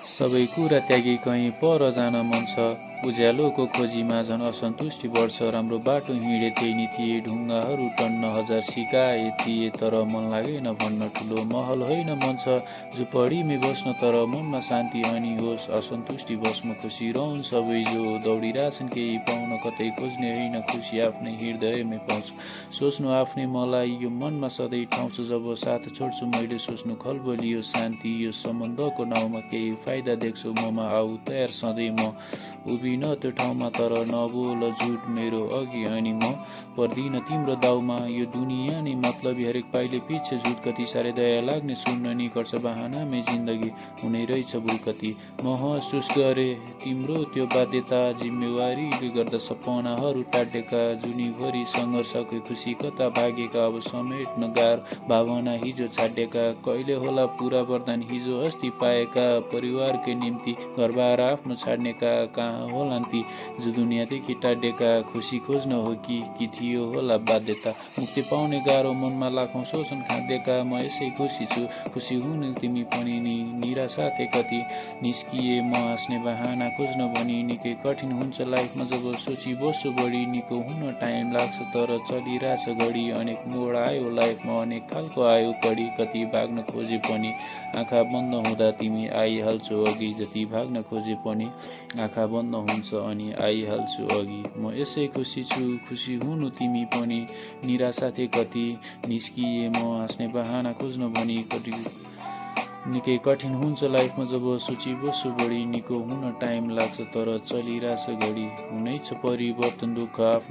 सबै कुरा त्यागी कहीँ पर जान मन छ। उज्यालोको खोजीमा झन् असन्तुष्टि बढ्छ। राम्रो बाटो हिँडे त्यही नि थिए, ढुङ्गाहरू टन्न हजार सिकाए थिए, तर मन लागेन भन्न। ठुलो महल होइन मन छ झुपडीमै बस्न, तर मनमा शान्ति अनि होस् असन्तुष्टि बस्म। खुसी रहन् सबै जो दौडिरहेछन् केही पाउन, कतै खोज्ने होइन खुसी आफ्नै हृदयमै पाउँछ। सोच्नु आफ्नै मलाई यो मनमा सधैँ ठाउँ छ, जब साथ छोड्छु मैले सोच्नु खलबलियो शान्ति यो सम्बन्धको नाउँमा केही फाइदा देख्छु ममा। आऊ तयार सधैँ म उभिन त्यो ठाउँमा, तर नबोल झुट मेरो अघि अनि म पर्दिन तिम्रो दाउमा। यो दुनियाँ नै मतलबी हरेक पाइले पछि झुट, कति साह्रै दया लाग्ने सुन्न नि गर्छ बहानामै जिन्दगी हुने रहेछ भुल कति। महसुस गरे तिम्रो त्यो बाध्यता जिम्मेवारीले गर्दा सपनाहरू टाटेका, जुनीभरि सङ्घर्षकै खुसी कता भागेका, अब समेट्न गाह्रो भावना हिजो छाडेका। कहिले होला पुरा वरदान हिजो अस्ति पाएका, परिवारकै निम्ति घरबार आफ्नो छाड्नेका कहाँ होलान् ती जो दुनियाँदेखि टाढेका। खुसी खोज्न हो कि थियो होला बाध्यता, मुक्ति पाउने गाह्रो मनमा लाखौँ शोषण खाँदेका। म यसै खुसी छु खुसी हुनु तिमी पनि नि निराशाथे कति निस्किए म हाँस्ने बहाना खोज्न भनी। निकै कठिन हुन्छ लाइफमा जब सोची बस्छु बढी, निको हुन टाइम लाग्छ तर चलिरहेछ घडी। अनेक मोड आयो लाइफमा अनेक खालको आयो कडी, कति भाग्न खोजे पनि आँखा बन्द हुँदा तिमी आइहाल्छौ अघि। जति भाग्न खोजे पनि आँखा बन्द हुन्छ अनि आइहाल्छु अघि। म यसै खुसी छु खुसी हुनु तिमी पनि निराशा थिए कति निस्किए म हाँस्ने बहाना खोज्न भनी। निकै कठिन हुन्छ लाइफमा जब सोची बस्छु बढी, निको हुन टाइम लाग्छ तर चलिरहेछ घडी। हुनैछ परिवर्तन दुःख आफ्नो